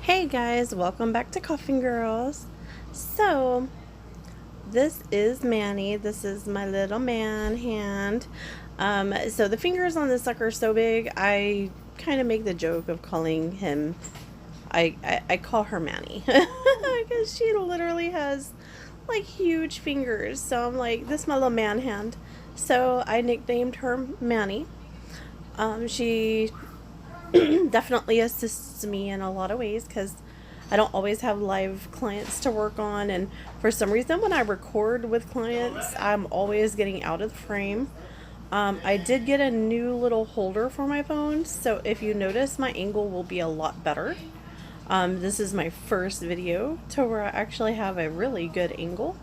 Hey guys, welcome back to Coffin Girls. So, this is Manny. This is my little man hand. So the fingers on this sucker are so big, I kind of make the joke of calling him, I call her Manny. Because she literally has like huge fingers. So I'm like, this is my little man hand. So I nicknamed her Manny. She definitely assists me in a lot of ways because I don't always have live clients to work on, and for some reason when I record with clients I'm always getting out of the frame. I did get a new little holder for my phone, so if you notice my angle will be a lot better. This is my first video to where I actually have a really good angle,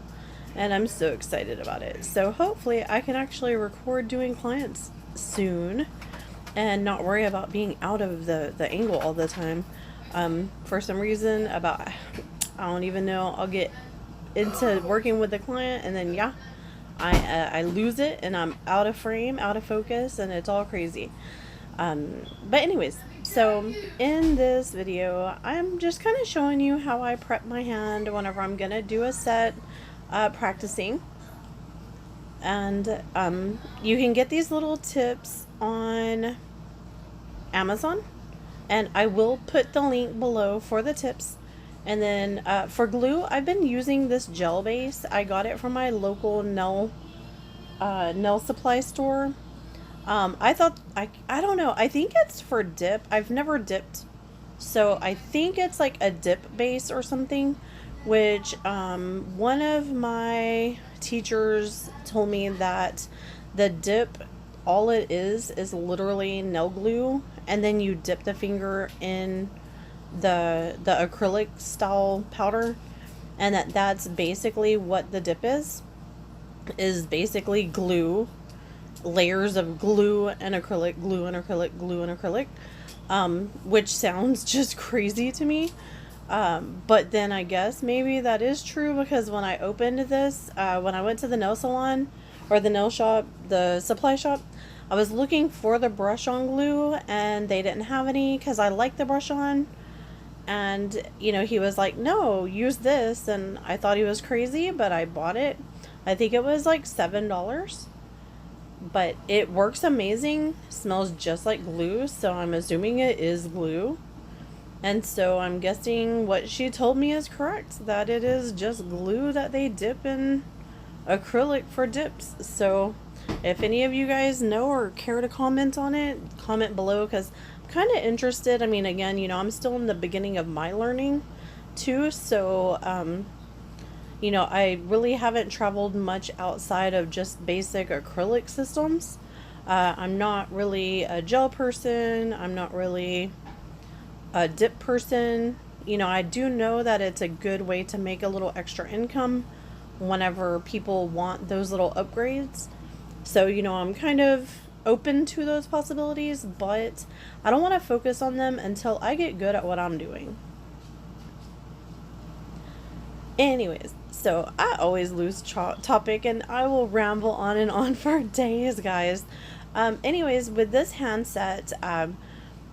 and I'm so excited about it. So hopefully I can actually record doing clients soon and not worry about being out of the angle all the time. For some reason, I don't even know, I'll get into working with the client and then yeah, I lose it and I'm out of frame, out of focus, and it's all crazy. But anyways, so in this video, I'm just kind of showing you how I prep my hand whenever I'm gonna do a set practicing. And you can get these little tips on Amazon, and I will put the link below for the tips. And then for glue, I've been using this gel base. I got it from my local nail supply store. I thought, I don't know, I think it's for dip. I've never dipped, so I think it's like a dip base or something, which one of my teachers told me that the dip, all it is literally nail glue, and then you dip the finger in the acrylic style powder, and that's basically what the dip is basically glue, layers of glue and acrylic, glue and acrylic, glue and acrylic, which sounds just crazy to me. But then I guess maybe that is true, because when I opened this, when I went to the nail salon or the nail shop, the supply shop, I was looking for the brush on glue and they didn't have any because I like the brush on. And you know, he was like, no, use this, and I thought he was crazy, but I bought it. I think it was like $7, but it works amazing. Smells just like glue, so I'm assuming it is glue. And so I'm guessing what she told me is correct, that it is just glue that they dip in acrylic for dips. So if any of you guys know or care to comment on it, comment below, because I'm kind of interested. I mean, again, you know, I'm still in the beginning of my learning too, so you know, I really haven't traveled much outside of just basic acrylic systems. I'm not really a gel person. I'm not really a dip person. You know, I do know that it's a good way to make a little extra income whenever people want those little upgrades. So, you know, I'm kind of open to those possibilities, but I don't want to focus on them until I get good at what I'm doing. Anyways, so I always lose topic and I will ramble on and on for days, guys. Anyways, with this handset,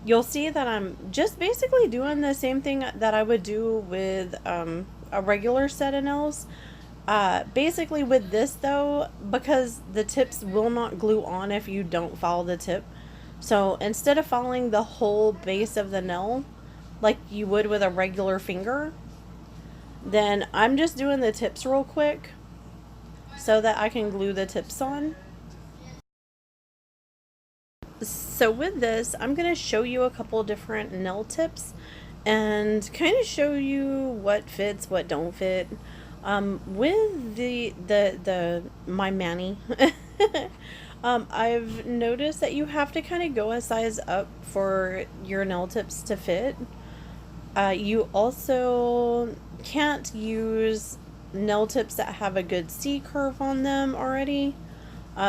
you'll see that I'm just basically doing the same thing that I would do with a regular set of nails. Basically with this though, because the tips will not glue on if you don't follow the tip. So instead of following the whole base of the nail like you would with a regular finger, then I'm just doing the tips real quick so that I can glue the tips on. So with this, I'm going to show you a couple different nail tips and kind of show you what fits, what don't fit. With my Manny, I've noticed that you have to kind of go a size up for your nail tips to fit. You also can't use nail tips that have a good C curve on them already,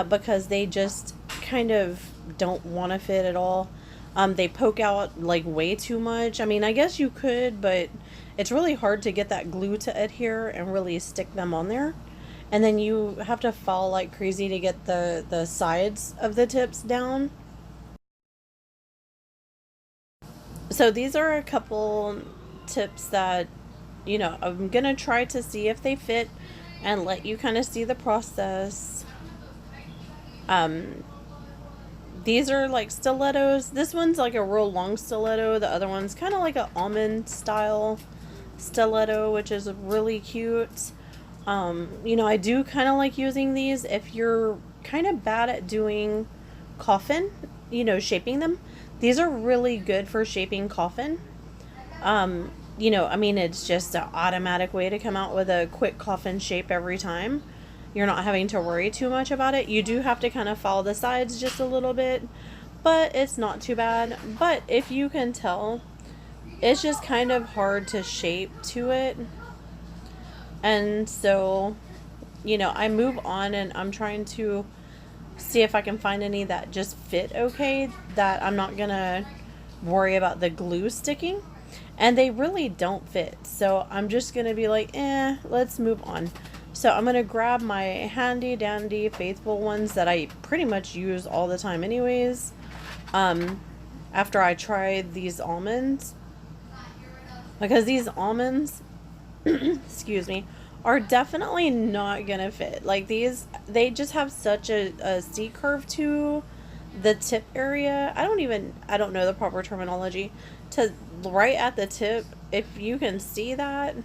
because they just kind of don't want to fit at all. They poke out like way too much. I mean, I guess you could, but it's really hard to get that glue to adhere and really stick them on there. And then you have to fall like crazy to get the sides of the tips down. So these are a couple tips that, you know, I'm gonna try to see if they fit and let you kind of see the process. Um, these are like stilettos. This one's like a real long stiletto. The other one's kind of like an almond style stiletto, which is really cute. You know, I do kind of like using these if you're kind of bad at doing coffin, you know, shaping them. These are really good for shaping coffin. You know, I mean, it's just an automatic way to come out with a quick coffin shape every time. You're not having to worry too much about it. You do have to kind of follow the sides just a little bit, but it's not too bad. But if you can tell, it's just kind of hard to shape to it. And so, you know, I move on and I'm trying to see if I can find any that just fit okay, that I'm not gonna worry about the glue sticking. And they really don't fit. So I'm just gonna be like, let's move on. So I'm gonna grab my handy dandy faithful ones that I pretty much use all the time anyways. After I try these almonds. Because these almonds, excuse me, are definitely not gonna fit. Like these, they just have such a C curve to the tip area. I don't know the proper terminology. To right at the tip, if you can see that,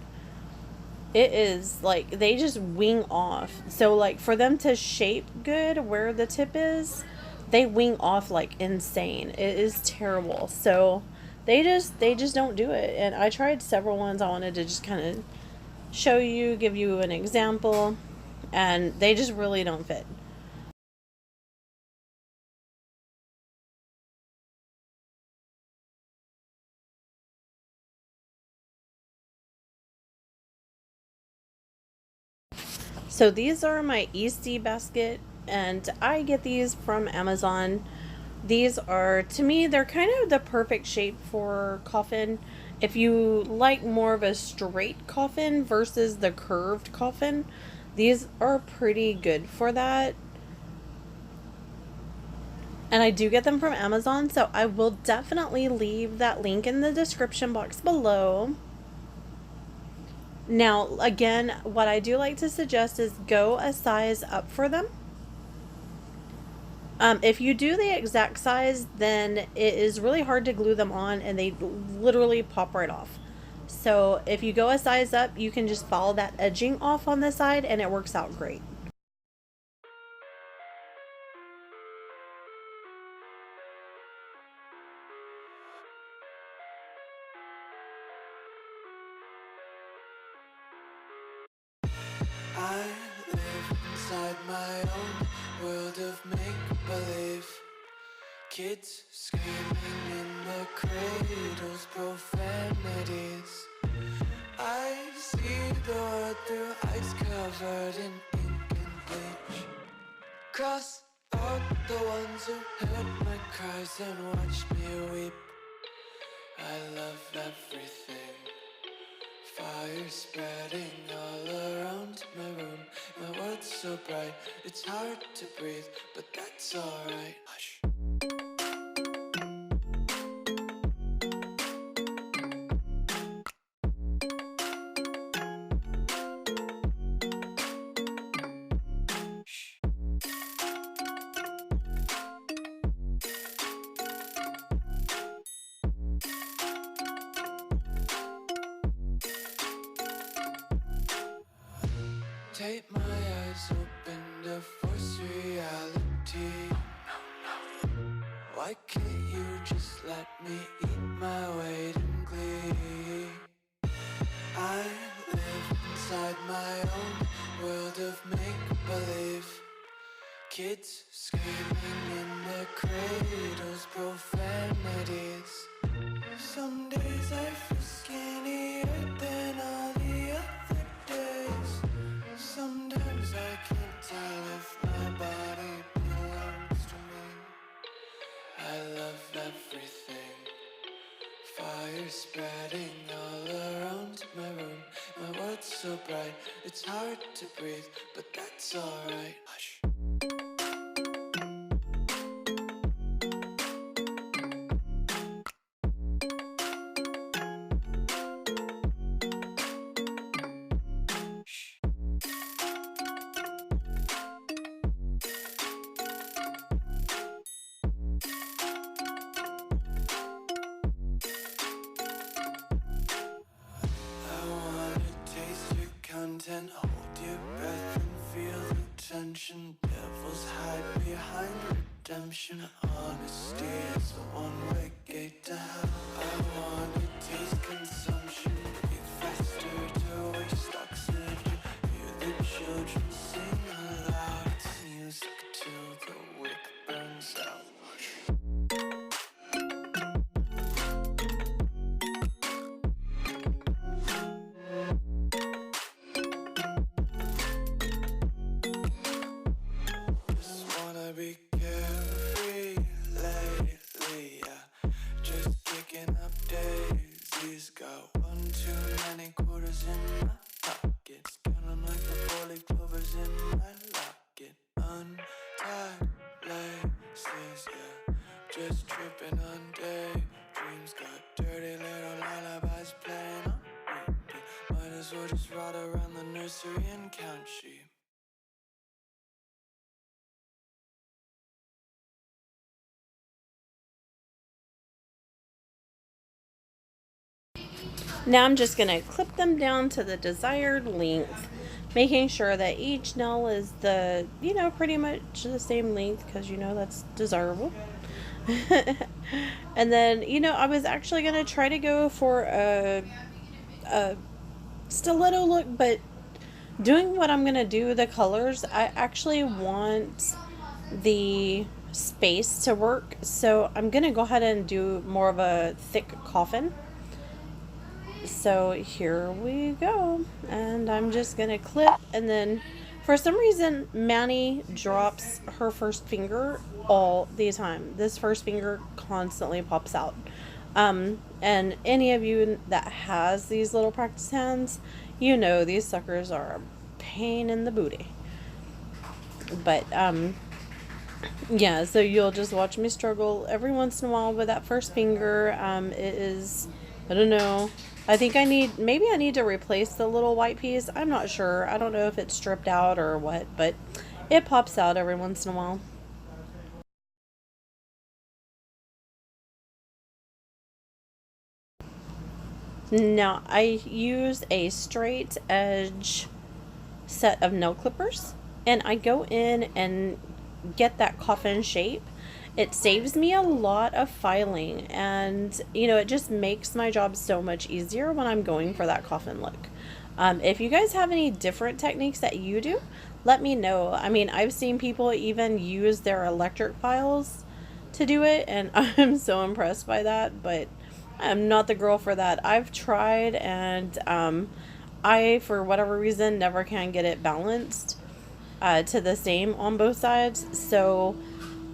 it is like they just wing off. So like for them to shape good where the tip is, they wing off like insane. It is terrible. So they just don't do it. And I tried several ones. I wanted to just kind of show you, give you an example, and they just really don't fit. So these are my EC basket, and I get these from Amazon. These are, to me, they're kind of the perfect shape for coffin. If you like more of a straight coffin versus the curved coffin, these are pretty good for that. And I do get them from Amazon, so I will definitely leave that link in the description box below. Now, again, what I do like to suggest is go a size up for them. If you do the exact size, then it is really hard to glue them on and they literally pop right off. So if you go a size up, you can just follow that edging off on the side and it works out great. I live inside my own world of make-believe. Kids screaming in the cradles, profanities. I see the world through ice covered in ink and bleach. Cross out the ones who heard my cries and watched me weep. I love everything. Fire spreading all around my room. My world's so bright, it's hard to breathe, but that's alright. Hush. Take my eyes open to force reality. Why can't you just let me eat my weight in glee? I live inside my own world of make-believe. Kids screaming in the cradles, profanities. Some days I feel skinnier than all the other days. Sometimes I can't tell if my body belongs to me. I love everything. Fire spreading all around my room. My world's so bright, it's hard to breathe, but that's alright. Hush. assumption. Devils hide behind redemption. Honesty is a one-way gate to hell. I want to taste consumption. Breathe faster to waste oxygen. Hear the children sing aloud. It's music till the wick burns out. Just wanna be carefree lately, yeah. Just kicking up daisies. Got one too many quarters in my pockets. Counting like the four-leaf clovers in my locket. Untied laces, yeah. Just tripping on daydreams. Got dirty little lullabies playing on repeat. Might as well just ride around the nursery and count sheep. Now I'm just going to clip them down to the desired length, making sure that each nail is the, pretty much the same length, because, that's desirable. And then, I was actually going to try to go for a stiletto look, but doing what I'm going to do, the colors, I actually want the space to work. So I'm going to go ahead and do more of a thick coffin. So here we go, and I'm just gonna clip, and then for some reason Manny drops her first finger all the time. This first finger constantly pops out. And any of you that has these little practice hands, these suckers are a pain in the booty. But yeah, so you'll just watch me struggle every once in a while with that first finger. It is, I don't know, I think maybe I need to replace the little white piece. I'm not sure. I don't know if it's stripped out or what, but it pops out every once in a while. Now, I use a straight edge set of nail clippers, and I go in and get that coffin shape. It saves me a lot of filing, and it just makes my job so much easier when I'm going for that coffin look. If you guys have any different techniques that you do, let me know. I mean, I've seen people even use their electric files to do it, and I'm so impressed by that, but I'm not the girl for that. I've tried, and I, for whatever reason, never can get it balanced to the same on both sides. So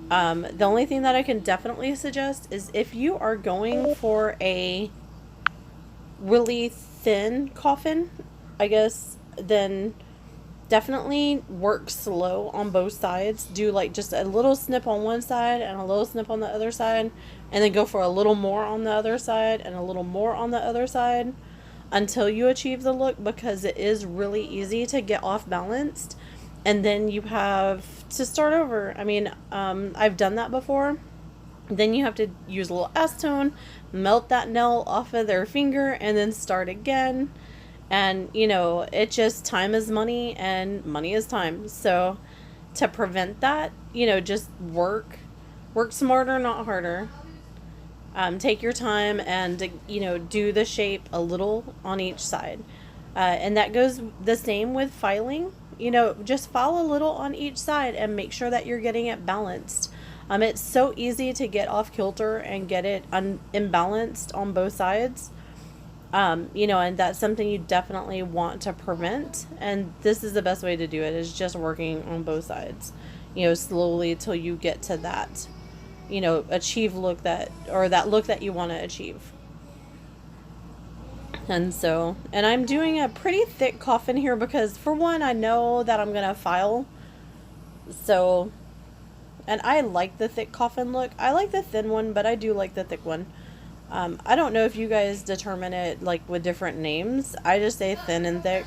the only thing that I can definitely suggest is if you are going for a really thin coffin, I guess, then definitely work slow on both sides. Do like just a little snip on one side and a little snip on the other side, and then go for a little more on the other side and a little more on the other side until you achieve the look, because it is really easy to get off balanced. And then you have to start over. I mean, I've done that before. Then you have to use a little acetone, melt that nail off of their finger, and then start again. And, it just, time is money, and money is time. So to prevent that, just work smarter, not harder. Take your time and, do the shape a little on each side. And that goes the same with filing. Just file a little on each side and make sure that you're getting it balanced. It's so easy to get off kilter and get it imbalanced on both sides. And that's something you definitely want to prevent. And this is the best way to do it, is just working on both sides, slowly till you get to that, achieve look that look that you want to achieve. And I'm doing a pretty thick coffin here because, for one, I know that I'm going to file. So, and I like the thick coffin look. I like the thin one, but I do like the thick one. I don't know if you guys determine it like with different names. I just say thin and thick.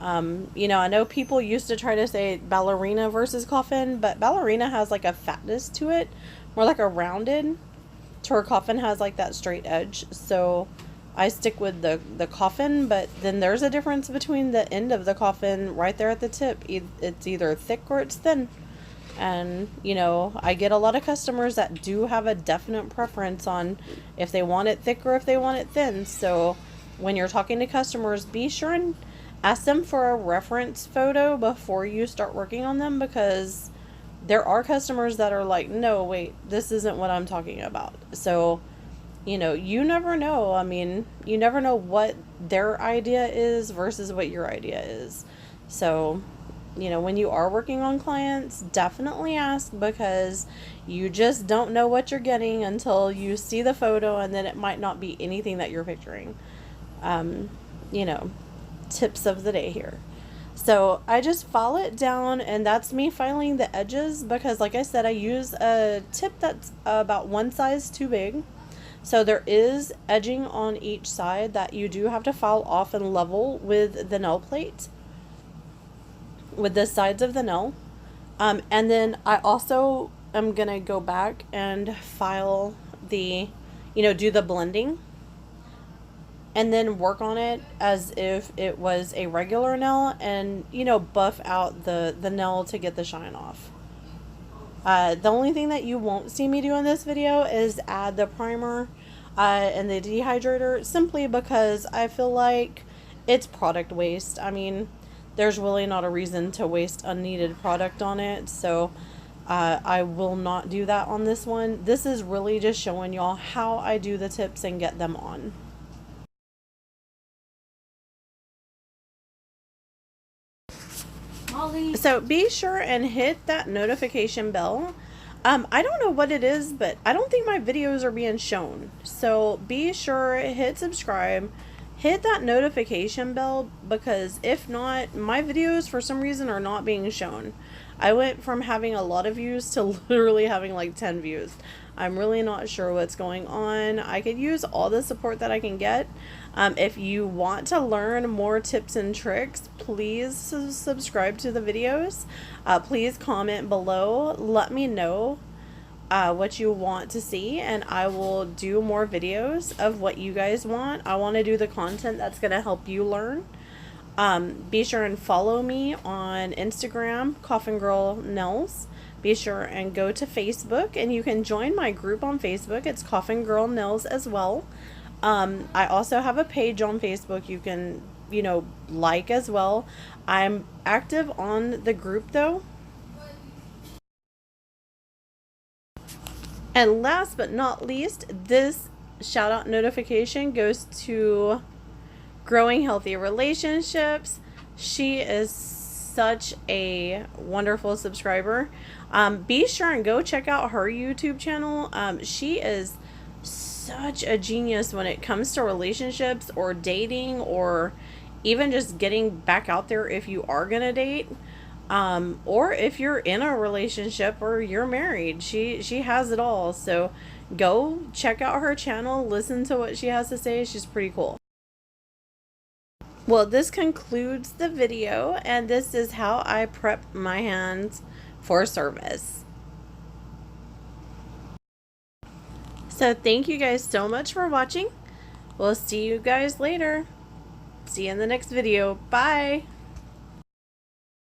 I know people used to try to say ballerina versus coffin, but ballerina has like a fatness to it, more like a rounded, to where coffin has like that straight edge. So I stick with the coffin, but then there's a difference between the end of the coffin right there at the tip. It's either thick or it's thin. And, you know, I get a lot of customers that do have a definite preference on if they want it thick or if they want it thin. So when you're talking to customers, be sure and ask them for a reference photo before you start working on them, because there are customers that are like, no, wait, this isn't what I'm talking about. So, you know, you never know. I mean, you never know what their idea is versus what your idea is. So, you know, when you are working on clients, definitely ask, because you just don't know what you're getting until you see the photo, and then it might not be anything that you're picturing. You know, tips of the day here. So I just file it down, and that's me filing the edges, because like I said, I use a tip that's about one size too big. So there is edging on each side that you do have to file off and level with the nail plate, with the sides of the nail. And then I also am going to go back and file the, you know, do the blending, and then work on it as if it was a regular nail, and, you know, buff out the nail to get the shine off. The only thing that you won't see me do in this video is add the primer and the dehydrator, simply because I feel like it's product waste. I mean, there's really not a reason to waste unneeded product on it. So I will not do that on this one. This is really just showing y'all how I do the tips and get them on. So be sure and hit that notification bell. I don't know what it is, but I don't think my videos are being shown. So be sure, hit subscribe, hit that notification bell, because if not, my videos for some reason are not being shown. I went from having a lot of views to literally having like 10 views. I'm really not sure what's going on. I could use all the support that I can get. If you want to learn more tips and tricks, please subscribe to the videos. Please comment below. Let me know what you want to see, and I will do more videos of what you guys want. I want to do the content that's going to help you learn. Be sure and follow me on Instagram, Coffin Girl Nails. Be sure and go to Facebook, and you can join my group on Facebook. It's Coffin Girl Nails as well. I also have a page on Facebook you can, you know, like as well. I'm active on the group though. And last but not least, this shout out notification goes to Growing Healthy Relationships. She is such a wonderful subscriber. Be sure and go check out her YouTube channel. She is such a genius when it comes to relationships or dating, or even just getting back out there if you are gonna date, or if you're in a relationship or you're married. She has it all. So go check out her channel, listen to what she has to say. She's pretty cool. Well, this concludes the video, and this is how I prep my hands for service. So thank you guys so much for watching. We'll see you guys later. See you in the next video. Bye.